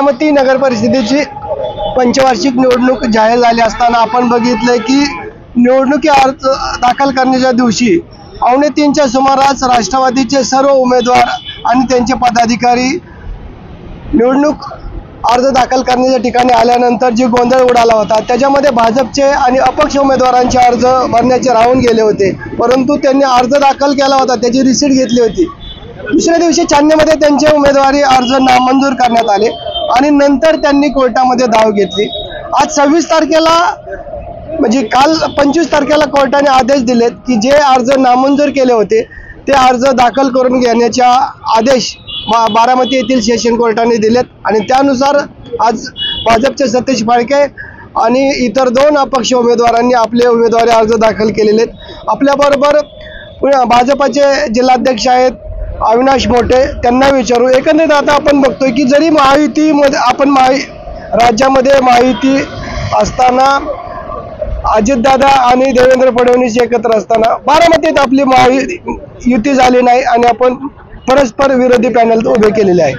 बारामती नगर परिषदेची पंचवार्षिक निवडणूक जाहीर झाली असताना आपण बघितलंय की निवडणुकी अर्ज दाखल करण्याच्या दिवशी 2:45च्या सुमारास राष्ट्रवादीचे सर्व उमेदवार आणि त्यांचे पदाधिकारी निवडणूक अर्ज दाखल करण्याच्या ठिकाणी आल्यानंतर जी गोंधळ उडाला होता त्याच्यामध्ये भाजपचे आणि अपक्ष उमेदवारांचे अर्ज भरण्याचे राहून गेले होते, परंतु त्यांनी अर्ज दाखल केला होता त्याची रिसीट घेतली होती। दुसऱ्या दिवशी छाननीमध्ये त्यांचे उमेदवारी अर्ज नामंजूर करण्यात आले आणि नंतर त्यांनी कोर्टामध्ये धाव घेतली। आज 26 तारखेला म्हणजे काल 25 तारखेला कोर्टाने आदेश दिलेत की जे अर्ज नामंजूर केले होते ते अर्ज दाखल करून घेण्याच्या आदेश बारामती येथील सेशन कोर्टाने दिलेत आणि त्यानुसार आज भाजपचे सतीश फाळके आणि इतर 2 अपक्ष उमेदवारांनी आपले उमेदवारी अर्ज दाखल केलेले आहेत। आपल्याबरोबर भाजपचे जिल्हाध्यक्ष आहेत अविनाश मोठे, त्यांना विचारू। एकंदरीत आता आपण बघतोय की जरी महायुतीमध्ये आपण राज्यामध्ये महायुती असताना अजितदादा आणि देवेंद्र फडणवीस एकत्र असताना बारामतीत आपली महायुती झाली नाही आणि आपण परस्पर विरोधी पॅनल उभे केलेले आहे।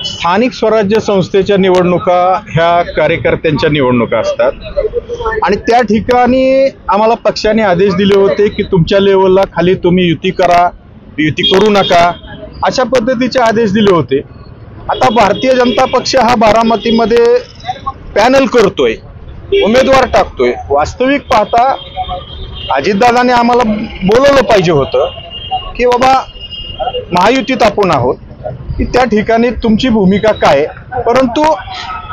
स्थानिक स्वराज्य संस्थेच्या निवडणुका ह्या कार्यकर्त्यांच्या निवडणुका असतात आणि त्या ठिकाणी आम्हाला पक्षाने आदेश दिले होते की तुमच्या लेवलला खाली तुम्ही युती करा, युती करू नका, अशा पद्धतीचे आदेश दिले होते। आता भारतीय जनता पक्ष हा बारामतीमध्ये पॅनल करतोय, उमेदवार टाकतोय। वास्तविक पाहता अजितदादांनी आम्हाला बोलवलं पाहिजे होतं की बाबा महायुतीत आपण आहोत, की त्या ठिकाणी तुमची भूमिका काय, परंतु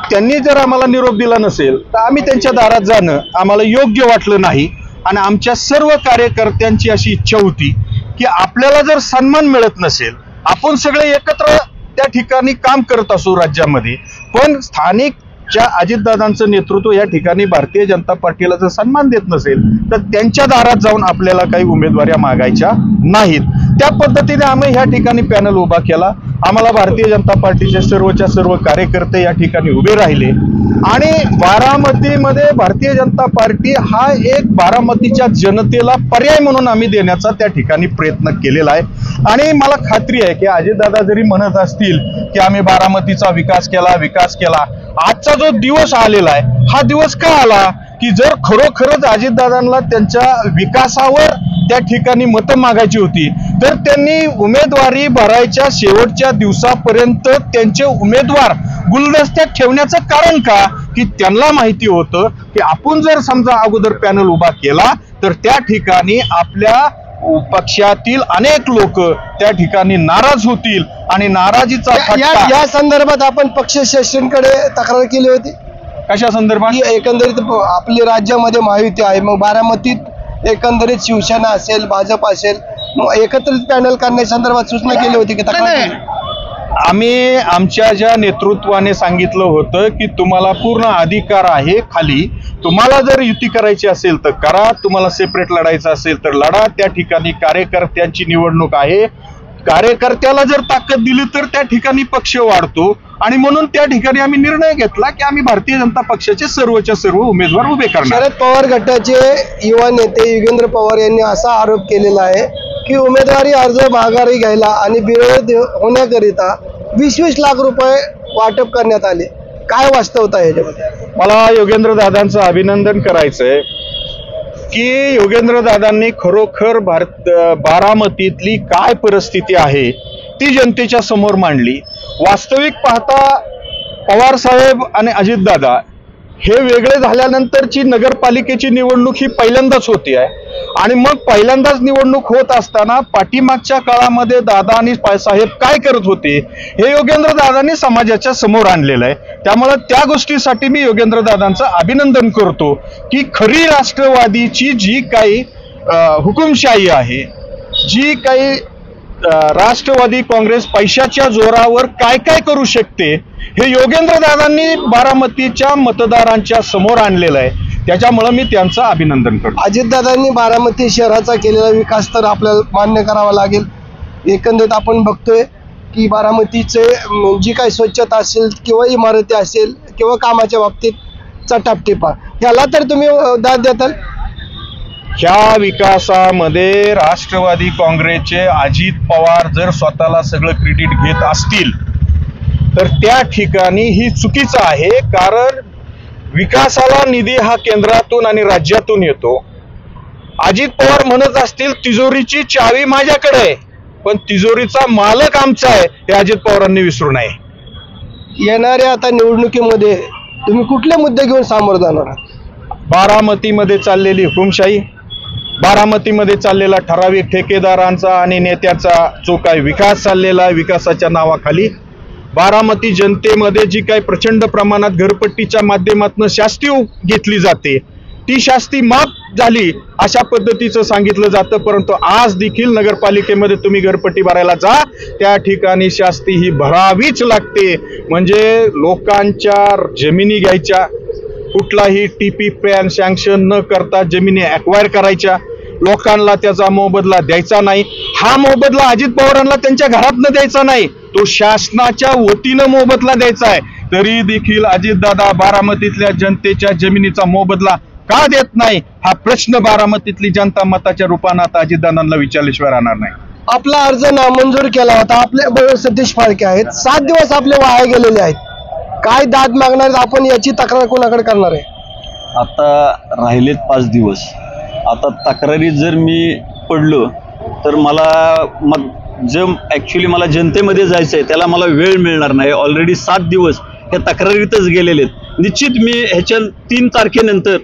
त्यांनी जर आम्हाला निरोप दिला नसेल तर आम्ही त्यांच्या दारात जाणं आम्हाला योग्य वाटलं नाही। आणि आमच्या सर्व कार्यकर्त्यांची अशी इच्छा होती की आपल्याला जर सन्मान मिळत नसेल, आपण सगळे एकत्र त्या ठिकाणी काम करत असू राज्यामध्ये, पण स्थानिक ज्या अजितदादांचं नेतृत्व या ठिकाणी भारतीय जनता पार्टीला जर सन्मान देत नसेल तर त्यांच्या दारात जाऊन आपल्याला काही उमेदवाऱ्या मागायच्या नाहीत। त्या पद्धतीने आम्ही ह्या ठिकाणी पॅनल उभा केला। आम्हाला भारतीय जनता पार्टीचे सर्वच्या सर्व कार्यकर्ते या ठिकाणी उभे राहिले आणि बारामतीमध्ये भारतीय जनता पार्टी हा एक बारामतीच्या जनतेला पर्याय म्हणून आम्ही देण्याचा त्या ठिकाणी प्रयत्न केलेला आहे। आणि मला खात्री आहे की अजितदादा जरी म्हणत असतील की आम्ही बारामतीचा विकास केला, आजचा जो दिवस आलेला आहे हा दिवस का आला की जर खरोखरच अजितदादांना त्यांच्या विकासावर त्या ठिकाणी मतं मागायची होती तर त्यांनी उमेदवारी भरायच्या शेवटच्या दिवसापर्यंत त्यांचे उमेदवार गुलदस्त्यात ठेवण्याचं कारण का, की त्यांना माहिती होतं की आपण जर समजा अगोदर पॅनल उभा केला तर त्या ठिकाणी आपल्या पक्षातील अनेक लोक त्या ठिकाणी नाराज होतील आणि नाराजीचा फटका। या संदर्भात आपण पक्ष सेशनकडे तक्रार केली होती। कशा संदर्भात? एकंदरीत आपली राज्यामध्ये महायुती आहे, मग बारामतीत एकंदरीत शिवसेना असेल, भाजप असेल, मग एकत्रित पॅनल करण्याच्या संदर्भात सूचना केली होती की तक्रार? आम्ही आमच्या ज्या नेतृत्वाने सांगितलं होतं की तुम्हाला पूर्ण अधिकार आहे, खाली तुम्हाला जर युती करायची असेल तर करा, तुम्हाला सेपरेट लढायचं असेल तर लढा। त्या ठिकाणी कार्यकर्त्यांची निवडणूक आहे, कार्यकर्त्याला जर ताकद दिली तर त्या ठिकाणी पक्ष वाढतो आणि म्हणून त्या ठिकाणी आम्ही निर्णय घेतला की आम्ही भारतीय जनता पक्षाचे सर्वच्या सर्व उमेदवार उभे करणार। शरद पवार गटाचे युवा नेते युगेंद्र पवार यांनी असा आरोप केलेला आहे की उमेदवारी अर्ज माघारी घ्यायला आणि विरोध होण्याकरिता 20-20 लाख रुपये वाटप करण्यात आले। काय वास्तवता आहे याच्यामध्ये? मला योगेंद्र दादांचं अभिनंदन करायचंय की योगेंद्र दादांनी खरोखर बारामतीतली काय परिस्थिती आहे ती जनतेच्या समोर मांडली। वास्तविक पाहता पवार साहेब आणि अजितदादा हे वेगळे झाल्यानंतरची नगरपालिकेची निवडणूक ही पहिल्यांदाच होती आहे आणि मग पहिल्यांदाच निवडणूक होत असताना पाठीमागच्या काळामध्ये दादा आणि साहेब काय करत होते हे योगेंद्र दादांनी समाजाच्या समोर आणलेलं आहे। त्यामुळे त्या गोष्टीसाठी मी योगेंद्र दादांचं अभिनंदन करतो की खरी राष्ट्रवादीची जी काही हुकुमशाही आहे, जी काही राष्ट्रवादी काँग्रेस पैशाच्या जोरावर काय काय करू शकते हे योगेंद्र दादांनी बारामतीच्या मतदारांच्या समोर आणलेलं आहे। त्याच्यामुळे मी त्यांचं अभिनंदन करतो। अजितदादांनी बारामती शहराचा केलेला विकास तर आपल्याला मान्य करावा लागेल। एकंदरीत आपण बघतोय की बारामतीचे जी काही स्वच्छता असेल किंवा इमारती असेल किंवा कामाच्या बाबतीत चटापटिपा याला तर तुम्ही दाद देताल? ह्या विकासामध्ये राष्ट्रवादी काँग्रेसचे अजित पवार जर स्वतःला सगळं क्रेडिट घेत असतील तर त्या ठिकाणी ही चुकीचं आहे, कारण विकासाला निधी हा केंद्रातून आणि राज्यातून येतो. अजित पवार म्हणत असतील तिजोरीची चावी माझ्याकडे आहे, पण तिजोरीचा मालक आमचा आहे हे अजित पवारांनी विसरू नये. येणाऱ्या आता निवडणुकीमध्ये तुम्ही कुठले मुद्दे घेऊन सामोरं जाणार आहात? बारामतीमध्ये चाललेली हुकुमशाही, बारामतीमध्ये चाललेला ठराविक ठेकेदारांचा आणि नेत्याचा जो काही विकास चाललेला आहे, विकासाच्या नावाखाली बारामती जनतेमध्ये जी काही प्रचंड प्रमाणात घरपट्टीच्या माध्यमातून शास्ती घेतली जाते, ती शास्ती माफ झाली अशा पद्धतीचं सांगितलं जातं. परंतु आज देखील नगरपालिकेमध्ये तुम्ही घरपट्टी भरायला जा, त्या ठिकाणी शास्ती ही भरावीच लागते. म्हणजे लोकांच्या जमिनी घ्यायच्या, कुठलाही टीपी प्लॅन सँक्शन न करता जमिनी ॲक्वायर करायच्या, लोकांना त्याचा मोबदला द्यायचा नाही. हा मोबदला अजित पवारांना त्यांच्या घरातनं द्यायचा नाही, तो शासनाच्या वतीनं मोबदला द्यायचा आहे. तरी देखील अजितदादा बारामतीतल्या जनतेच्या जमिनीचा मोबदला का देत नाही, हा प्रश्न बारामतीतली जनता मताच्या रूपानं आता अजितदादांना विचारल्याशिवाय राहणार नाही. आपला अर्ज नामंजूर केला होता, आपले बरोबर सतीश फाळके आहेत, 7 दिवस आपले वाया गेलेले आहेत. काय दाद मागणार आहेत आपण, याची तक्रार कोणाकडे करणार आहे? आता राहिलेत 5 दिवस. आता तक्रारीत जर मी पडलो तर ॲक्च्युली मला जनतेमध्ये जायचं आहे, त्याला मला वेळ मिळणार नाही. ऑलरेडी 7 दिवस ह्या तक्रारीतच गेलेले आहेत. निश्चित मी ह्याच्या 3 तारखेनंतर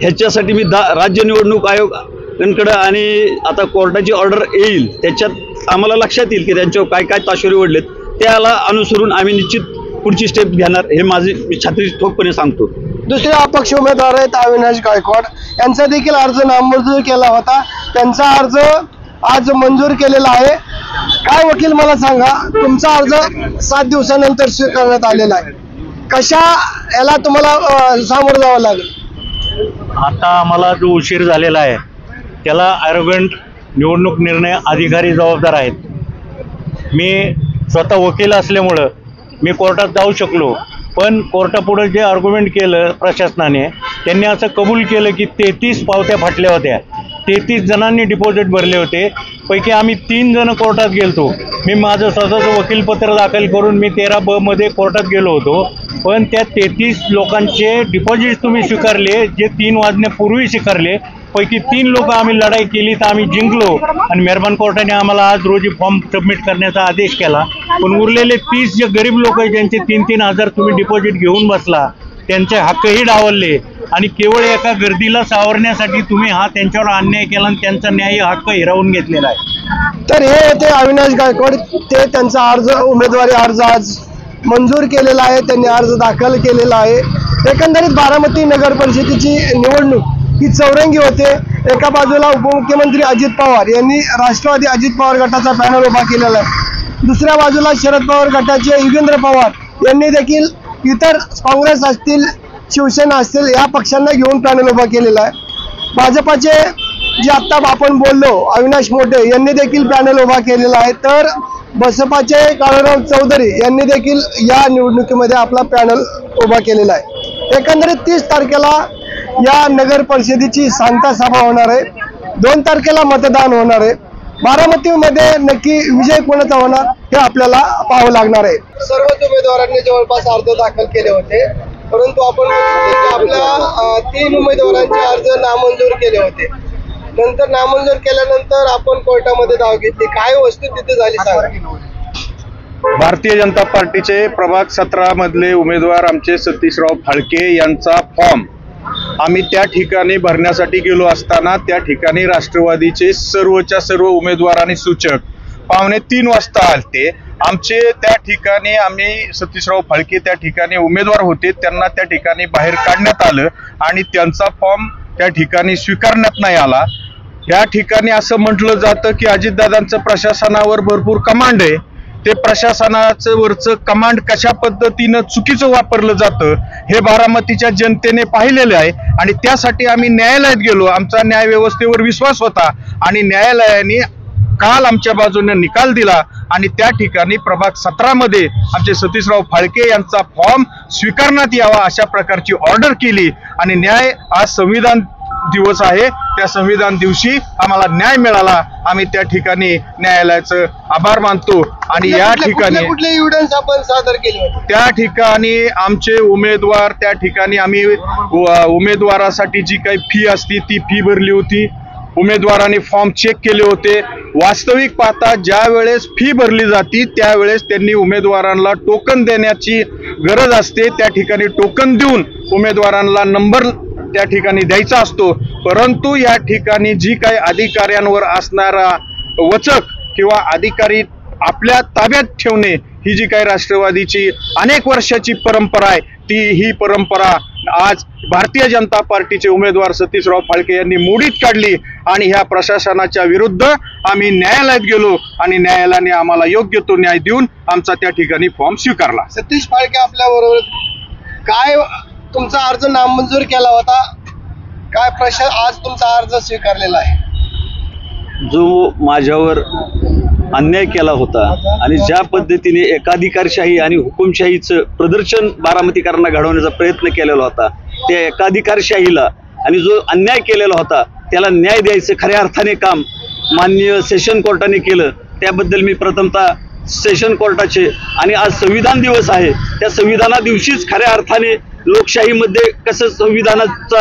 ह्याच्यासाठी मी राज्य निवडणूक आयोगाकडं आणि आता कोर्टाची ऑर्डर येईल, त्याच्यात आम्हाला लक्षात येईल की त्यांच्यावर काय काय ताशेरे ओढलेत, त्याला अनुसरून आम्ही निश्चित पुढची स्टेप घेणार, हे माझी मी छात्री ठोकपणे सांगतो. दुसरे अपक्ष उमेदवार आहेत अविनाश गायकवाड, यांचा देखील अर्ज नामंजूर केला होता, त्यांचा अर्ज आज मंजूर केलेला आहे. काय वकील मला सांगा, तुमचा अर्ज 7 दिवसानंतर स्वीकारण्यात आलेला आहे, कशा याला तुम्हाला सामोरं जावं लागेल? आता आम्हाला जो उशीर झालेला आहे त्याला ॲरोगंट निवडणूक निर्णय अधिकारी जबाबदार आहेत. मी स्वतः वकील असल्यामुळं मी कोर्टात जाऊ शकलो, पण कोर्टापुढे जे आर्ग्युमेंट केलं प्रशासनाने, त्यांनी असं कबूल केलं की 33 पावत्या फाटल्या होत्या, 33 जणांनी डिपॉझिट भरले होते. पैकी आम्ही 3 जण कोर्टात गेलतो. मी माझं स्वतःचं वकीलपत्र दाखल करून मी 13B मध्ये कोर्टात गेलो होतो, पण त्या 33 लोकांचे डिपॉझिट तुम्ही स्वीकारले, जे 3 वाजण्यापूर्वी स्वीकारले. पैकी 3 लोक आम्ही लढाई केली तर आम्ही जिंकलो आणि मेहरबान कोर्टाने आम्हाला आज रोजी फॉर्म सबमिट करण्याचा आदेश केला. पण उरलेले 30 जे गरीब लोक आहेत, ज्यांचे 3-3 हजार तुम्ही डिपॉझिट घेऊन बसला, त्यांचे हक्कही डावलले आणि केवळ एका गर्दीला सावरण्यासाठी तुम्ही हा त्यांच्यावर अन्याय केला आणि त्यांचा न्याय हक्क हिरावून घेतलेला आहे. तर हे होते अविनाश गायकवाड, ते त्यांचा अर्ज उमेदवारी अर्ज आज मंजूर केलेला आहे, त्यांनी अर्ज दाखल केलेला आहे. एकंदरीत बारामती नगर परिषदेची निवडणूक ही चौरंगी होते. एका बाजूला उपमुख्यमंत्री अजित पवार यांनी राष्ट्रवादी अजित पवार गटाचा पॅनल उभा केलेला आहे, दुसऱ्या बाजूला शरद पवार गटाचे युगेंद्र पवार यांनी देखील इतर काँग्रेस असतील, शिवसेना असतील या पक्षांना घेऊन पॅनल उभा केलेला आहे. भाजपाचे जे आत्ता आपण बोललो अविनाश मोठे यांनी देखील पॅनल उभा केलेला आहे, तर बसपाचे काळूराव चौधरी यांनी देखील या निवडणुकीमध्ये आपला पॅनल उभा केलेला आहे. एकंदरीत 30 तारखेला या नगर परिषदेची सांगता सभा होणार आहे, 2 तारखेला मतदान होणार आहे. बारामतीमध्ये नक्की विजय कोणाचा होणार हे आपल्याला पाहावं लागणार आहे. सर्वच उमेदवारांनी जवळपास अर्ज दाखल केले होते, परंतु आपण आपल्या 3 उमेदवारांचे अर्ज नामंजूर केले होते. नंतर नामंजूर केल्यानंतर आपण कोर्टामध्ये धाव घेतली, काय वस्तू तिथे झाली सांगा? भारतीय जनता पार्टीचे प्रभाग 17 मधले उमेदवार आमचे सतीशराव फाळके यांचा फॉर्म आम्ही त्या ठिकाणी भरण्यासाठी गेलो असताना त्या ठिकाणी राष्ट्रवादीचे सर्वच्या सर्व उमेदवार आणि सूचक 2:45 वाजता आलते. आमचे त्या ठिकाणी आम्ही सतीशराव फाळके त्या ठिकाणी उमेदवार होते, त्यांना त्या ठिकाणी बाहेर काढण्यात आलं आणि त्यांचा फॉर्म त्या ठिकाणी स्वीकारण्यात नाही आला. या ठिकाणी असं म्हटलं जातं की अजितदादांचं प्रशासनावर भरपूर कमांड आहे, ते प्रशासनाचं वरचं कमांड कशा पद्धतीनं चुकीचं वापरलं जातं हे बारामतीच्या जनतेने पाहिलेलं आहे आणि त्यासाठी आम्ही न्यायालयात गेलो. आमचा न्याय व्यवस्थेवर विश्वास होता आणि न्यायालयाने काल आमच्या बाजूने निकाल दिला आणि त्या ठिकाणी प्रभाग 17 मध्ये आमचे सतीशराव फाळके यांचा फॉर्म स्वीकारण्यात यावा अशा प्रकारची ऑर्डर केली आणि न्याय आज संविधान दिवस आहे, त्या संविधान दिवशी आम्हाला न्याय मिळाला. आम्ही त्या ठिकाणी न्यायालयाचं आभार मानतो. आणि या ठिकाणी कुठले एव्हिडन्स आपण सादर केले होते? त्या ठिकाणी आमचे उमेदवार, त्या ठिकाणी आम्ही उमेदवारासाठी जी काही फी असती ती फी भरली होती. उमेदवारांनी फॉर्म चेक केले होते. वास्तविक पाहता ज्या वेळेस फी भरली जाती त्यावेळेस त्यांनी उमेदवारांना टोकन देण्याची गरज असते. त्या ठिकाणी टोकन देऊन उमेदवारांना नंबर त्या ठिकाणी द्यायचा असतो. परंतु या ठिकाणी जी काही अधिकाऱ्यांवर असणारा वचक किंवा अधिकारी आपल्या ताब्यात ठेवणे ही जी काही राष्ट्रवादीची अनेक वर्षाची परंपरा आहे, ही परंपरा आज भारतीय जनता पार्टीचे उमेदवार सतीशराव फाळके यांनी मोडीत काढली. आणि ह्या प्रशासनाच्या विरुद्ध आम्ही न्यायालयात गेलो आणि न्यायालयाने आम्हाला योग्य तो न्याय देऊन आमचा त्या ठिकाणी फॉर्म स्वीकारला. सतीश फाळके आपल्या बरोबर काय तुमचा अर्ज नामंजूर केला होता, काय आज तुमचा अर्ज स्वीकारलेला आहे? जो माझ्यावर अन्याय केला होता आणि ज्या पद्धतीने एकाधिकारशाही आणि हुकुमशाहीचं प्रदर्शन बारामतीकरांना घडवण्याचा प्रयत्न केलेला होता, त्या एकाधिकारशाहीला आणि जो अन्याय केलेला होता त्याला न्याय द्यायचं खऱ्या अर्थाने काम माननीय सेशन कोर्टाने केलं. त्याबद्दल मी प्रथमतः सेशन कोर्टाचे, आणि आज संविधान दिवस आहे, त्या संविधाना दिवशीच खऱ्या अर्थाने लोकशाहीमध्ये कसं संविधानाचा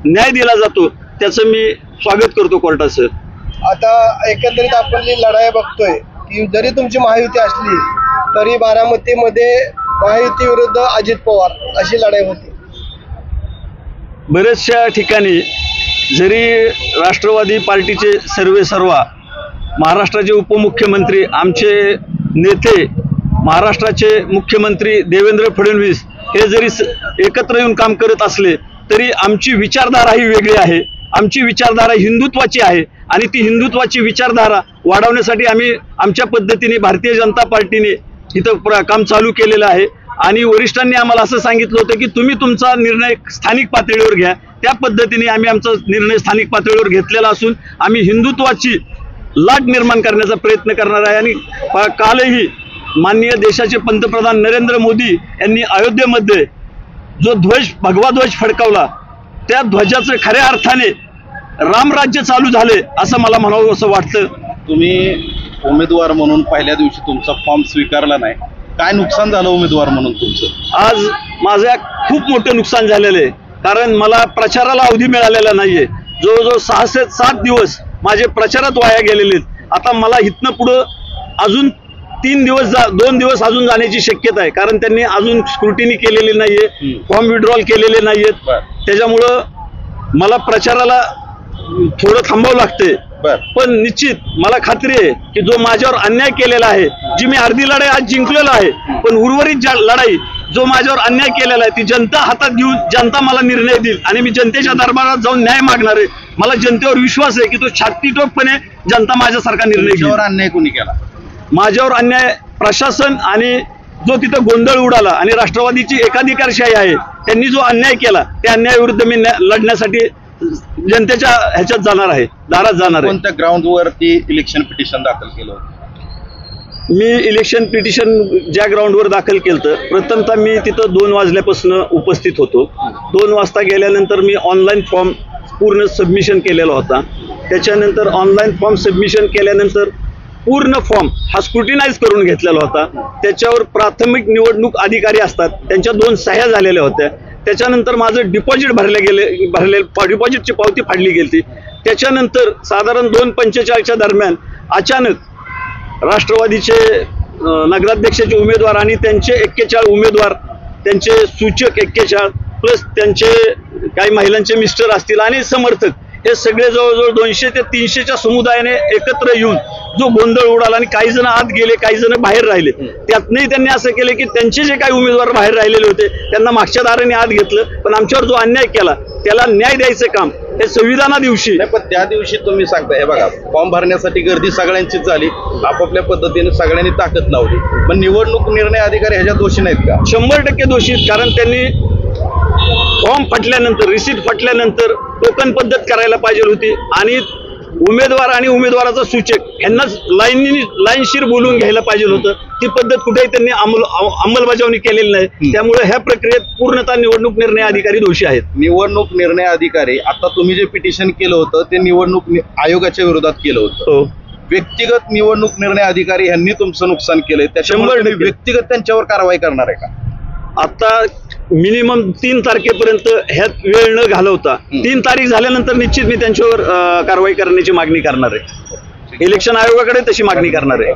न्याय दिला जातो त्याचं मी स्वागत करतो कोर्टाचं. आता एकंदरीत आपण जी लढाई बघतोय की जरी तुमची महायुती असली तरी बारामतीमध्ये महायुती विरुद्ध अजित पवार अशी लढाई होती. बऱ्याचशा ठिकाणी जरी राष्ट्रवादी पार्टीचे सर्वेसर्वा, महाराष्ट्राचे उपमुख्यमंत्री, आमचे नेते, महाराष्ट्राचे मुख्यमंत्री देवेंद्र फडणवीस हे जरी एकत्र येऊन काम करत असले तरी आमची विचारधारा ही वेगळी आहे. आमची विचारधारा हिंदुत्वाची आहे आणि ती हिंदुत्वाची विचारधारा वाढवण्यासाठी आम्ही आमच्या पद्धतीने भारतीय जनता पार्टीने इथं काम चालू केलेलं आहे. आणि वरिष्ठांनी आम्हाला असं सांगितलं होतं की तुम्ही तुमचा निर्णय स्थानिक पातळीवर घ्या. त्या पद्धतीने आम्ही आमचा निर्णय स्थानिक पातळीवर घेतलेला असून आम्ही हिंदुत्वाची लाट निर्माण करण्याचा प्रयत्न करणार आहे. आणि कालही माननीय देशाचे पंतप्रधान नरेंद्र मोदी यांनी अयोध्येमध्ये जो भगवा ध्वज फडकावला त्या ध्वजाचं खऱ्या अर्थाने रामराज्य चालू झाले असं मला म्हणावं असं वाटतं. तुम्ही उमेदवार म्हणून पहिल्या दिवशी तुमचा फॉर्म स्वीकारला नाही, काय नुकसान झालं उमेदवार म्हणून तुमचं? आज माझं खूप मोठं नुकसान झालेलं आहे, कारण मला प्रचाराला अवधी मिळालेला नाहीये. जवळजवळ 6 ते 7 दिवस माझे प्रचारात वाया गेलेले आहेत. आता मला इथनं पुढं अजून 2 दिवस अजून जाण्याची शक्यता आहे, कारण त्यांनी अजून स्क्रुटिनी केलेली नाहीये, फॉर्म विड्रॉल केलेले नाहीयेत. त्याच्यामुळं मला प्रचाराला थोडं थांबावं लागतंय. पण निश्चित मला खात्री आहे की जो माझ्यावर अन्याय केलेला आहे, जी मी अर्धी लढाई आज जिंकलेला आहे, पण उर्वरित लढाई जो माझ्यावर अन्याय केलेला आहे ती जनता हातात घेऊन जनता मला निर्णय देईल आणि मी जनतेच्या दरबारात जाऊन न्याय मागणार आहे. मला जनतेवर विश्वास आहे की तो छातीटोपपणे जनता माझ्यासारखा निर्णय घेईल. अन्याय कोणी केला? माझ्यावर अन्याय प्रशासन आणि जो तिथं गोंधळ उडाला आणि राष्ट्रवादीची एकाधिकारशाही आहे त्यांनी जो अन्याय केला त्या अन्यायाविरुद्ध मी लढण्यासाठी जनतेच्या ह्याच्यात जाणार आहे, दारात जाणार आहे. कोणत्या ग्राउंडवर ती इलेक्शन पिटिशन दाखल केलं? मी इलेक्शन पिटिशन ज्या ग्राउंडवर दाखल केलं, प्रथमतः मी तिथं 2 वाजल्यापासून उपस्थित होतो. 2 वाजता गेल्यानंतर मी ऑनलाईन फॉर्म पूर्ण सबमिशन केलेला होता. त्याच्यानंतर ऑनलाईन फॉर्म सबमिशन केल्यानंतर पूर्ण फॉर्म हा स्क्रुटिनाइज करून घेतलेला होता. त्याच्यावर प्राथमिक निवडणूक अधिकारी असतात त्यांच्या 2 सह्या झालेल्या होत्या. त्याच्यानंतर माझं डिपॉझिट डिपॉझिटची पावती फाडली गेली. त्याच्यानंतर साधारण 2:45च्या दरम्यान अचानक राष्ट्रवादीचे नगराध्यक्षाचे उमेदवार आणि त्यांचे 41 उमेदवार, त्यांचे सूचक 41 प्लस त्यांचे काही महिलांचे मिस्टर असतील आणि समर्थक, हे सगळे जवळजवळ 200 ते 300च्या समुदायाने एकत्र येऊन जो गोंधळ उडाला आणि काही जण आत गेले, काही जण बाहेर राहिले. त्यातनंही त्यांनी असं केलं की त्यांचे जे काही उमेदवार बाहेर राहिलेले होते त्यांना मागच्या दाराने आत घेतलं. पण आमच्यावर जो अन्याय केला त्याला न्याय द्यायचं काम हे संविधाना दिवशी. पण त्या दिवशी तुम्ही सांगता हे बघा, फॉर्म भरण्यासाठी गर्दी सगळ्यांचीच झाली, आपापल्या पद्धतीने सगळ्यांनी ताकद लावली, पण निवडणूक निर्णय अधिकारी ह्याच्यात दोषी नाहीत का? 100% दोषी, कारण त्यांनी फॉर्म फाटल्यानंतर, रिसीट फाटल्यानंतर टोकन पद्धत करायला पाहिजे होती आणि उमेदवार आणि उमेदवाराचा सूचक यांनाच लाईनशीर बोलून घ्यायला पाहिजे होतं. ती पद्धत कुठेही त्यांनी अंमलबजावणी केलेली नाही. त्यामुळे ह्या प्रक्रियेत पूर्णतः निवडणूक निर्णय अधिकारी दोषी आहेत. निवडणूक निर्णय अधिकारी आता तुम्ही जे पिटिशन केलं होतं ते निवडणूक आयोगाच्या विरोधात केलं होतं. हो, व्यक्तिगत निवडणूक निर्णय अधिकारी यांनी तुमचं नुकसान केलंय, त्याच्यामुळे 100% तुम्ही व्यक्तिगत त्यांच्यावर कारवाई करणार आहे का? आता मिनिमम 3 तारखेपर्यंत ह्यात वेळ न घालवता 3 तारीख झाल्यानंतर निश्चित मी त्यांच्यावर कारवाई करण्याची मागणी करणार आहे. इलेक्शन आयोगाकडे तशी मागणी करणार आहे.